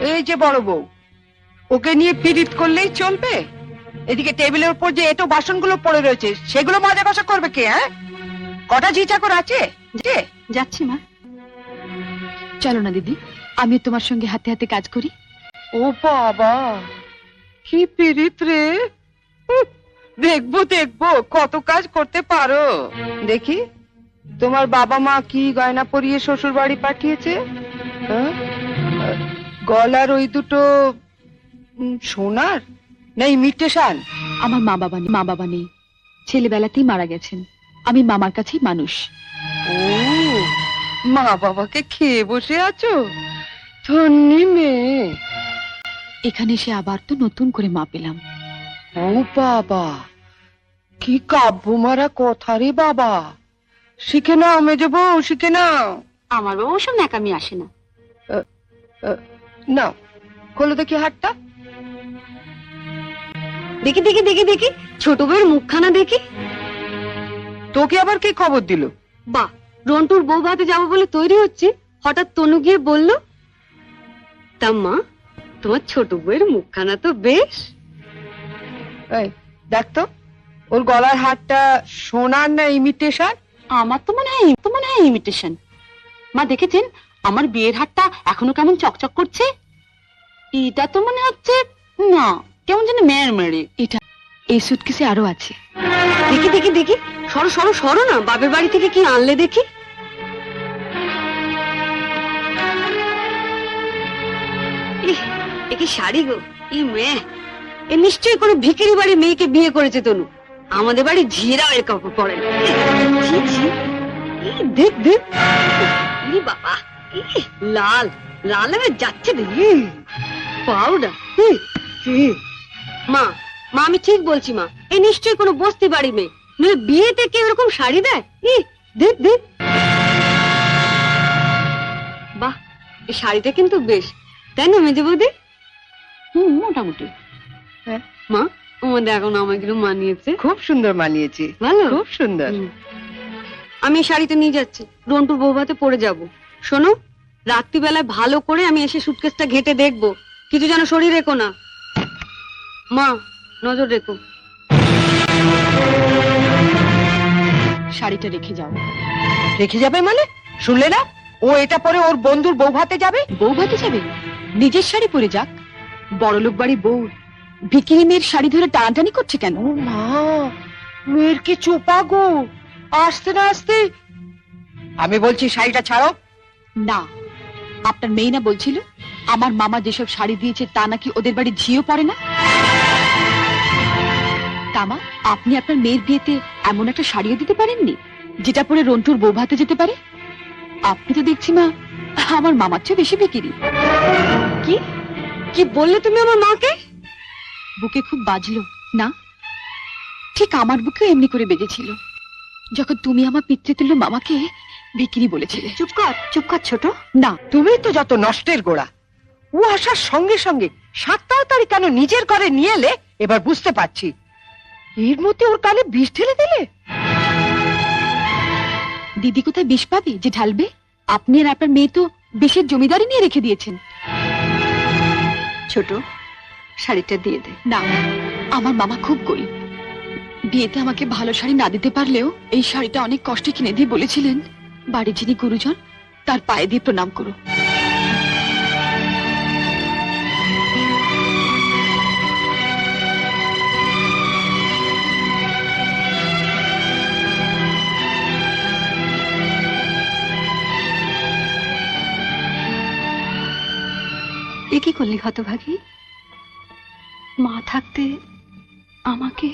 এই যে বড় বউ, ওকে নিয়ে পীড়িত করলেই চলবে? এদিকে টেবিলের উপর যে এটো বাসনগুলো পড়ে রয়েছে সেগুলো মাজা ঘষা করবে কে? হ্যাঁ, কটা ঝি চাকর আছে? যাচ্ছি মা। চলো না দিদি, আমি তোমার সঙ্গে হাতে হাতে কাজ করি। ও বাবা, কি পীড়িত রে! দেখবো দেখবো কত কাজ করতে পারো। দেখি তোমার বাবা মা কি গয়না পরিয়ে শ্বশুর বাড়ি পাঠিয়েছে। গলার ওই দুটো সোনার না ইমিটেশন? আমার মা বাবা নেই, ছেলেবেলাতেই মারা গেছেন। আমি মামার কাছেই মানুষ। ও, মা বাবাকে খেয়ে বসে আছো? ধন্যি মেয়ে। এখানে এসে আবার তো নতুন করে মা পেলাম। ও বাবা, কি কাব্য মারা কথা রে বাবা। শিখে নাও মেজো বউ, শিখে নাও। আমার বাবা ওসব ন্যাকামি আসে না। নাও, খোলো দেখি হাতটা। দেখি দেখি দেখি দেখি ছোট বউয়ের মুখখানা দেখি। তোকে আবার কে খবর দিল? বাহ, রন্টুর বউ ভাতে যাবো বলে তৈরি হচ্ছে, হঠাৎ তনু গিয়ে বলল, তা মা তোমার ছোট বউয়ের মুখখানা তো বেশ। এই দেখ তো, ওর গলার হারটা সোনার না ইমিটেশন? আমার তো মনে হয় ইমিটেশন। মা দেখেছেন আমার বিয়ের হারটা এখনো কেমন চকচক করছে? এটা তো মনে হচ্ছে না, কেমন যেন মেয়ের মেরে। এটা এই সুটকেসে আরো আছে। দেখি দেখি দেখি, সরো সরো সরো না, বাপের বাড়ি থেকে কি আনলে দেখি। এ কি শাড়ি গো! ই মেয়ে, এ নিশ্চয়ই কোনো ভিখারি বাড়ির মেয়েকে বিয়ে করেছে তনু। আমাদের বাড়ি ঝিয়েরাও এর কাপড় পরে না। দেখ দেখ, বাবা লাল লাল যাচ্ছে দেখি পাউডার। মা মা আমি ঠিক বলছি মা, এ নিশ্চয়ই কোনো বস্তি বাড়ি মেয়ে, নইলে বিয়েতে কেউ এরকম শাড়ি দেয়? দেখ দেখ, বাহ, এই শাড়িটা কিন্তু বেশ, তাই না মেজে বৌদি? মোটামুটি। হ্যাঁ মা, আমাদের এখন আমাকে মানিয়েছে। খুব সুন্দর মানিয়েছে, ভালো, খুব সুন্দর। আমি শাড়িটা নিয়ে যাচ্ছি, রন্টুর বউ ভাতে পরে যাবো। শোনো, রাত্রিবেলায় ভালো করে আমি এসে সুটকেসটা ঘেটে দেখবো, কিছু যেন শরীর রেখো না। মা নজর রেখো। শাড়িটা রেখে যাও। রেখে যাবে মানে? শুনলে না, ও এটা পরে ওর বন্ধুর বউ ভাতে যাবে। বউ ভাতে যাবে? নিজের শাড়ি পরে যাক। বড়লোক বাড়ি বউ ভিখিরি মেয়ের শাড়ি ধরে টানাটানি করছে কেন? ও মা, মেয়ের কি চোপা গো! আসতে না আসতে। আমি বলছি শাড়িটা ছাড়ো। না, আপনার মেয়ে না বলছিল আমার মামা যেসব শাড়ি দিয়েছে তা নাকি ওদের বাড়ি ঝিও পড়ে না? তামা, আপনি আপনার মেয়ের বিয়েতে এমন একটা শাড়িও দিতে পারেননি যেটা পরে রন্টুর বউ ভাতে যেতে পারে? আপনি তো দেখছি মা আমার মামার চেয়ে বেশি বিক্রি। কি কি বললে তুমি আমার মাকে? বুকে খুব বাজলো না? ঠিক আমার বুকেও এমনি করে বেজেছিল যখন তুমি আমার পিতৃতুল্য মামাকে বিক্রি বলেছিলে। চুপ কর ছোট। না, তুমি তো যত নষ্টের গোড়া। ও আসার সঙ্গে সঙ্গে 7 তাড়াতাড়ি কেন নিজের ঘরে নিয়ে এলে এবার বুঝতে পারছি। এর মধ্যে ওর কানে বিষ ঢেলে দিলে। দিদি কোথায় বিষ পাবে যে ঢালবে? আপনি আর আপনার মেয়ে তো বিষের জমিদারি নিয়ে রেখে দিয়েছেন। ছোট, শাড়িটা দিয়ে দে। না, আমার মামা খুব গরিব, বিয়েতে আমাকে ভালো শাড়ি না দিতে পারলেও এই শাড়িটা অনেক কষ্টে কিনে দিয়ে বলেছিলেন বাড়ির যিনি গুরুজন তার পায়ে দিয়ে প্রণাম করো। এ কি করলি হতভাগী? মা থাকতে আমাকে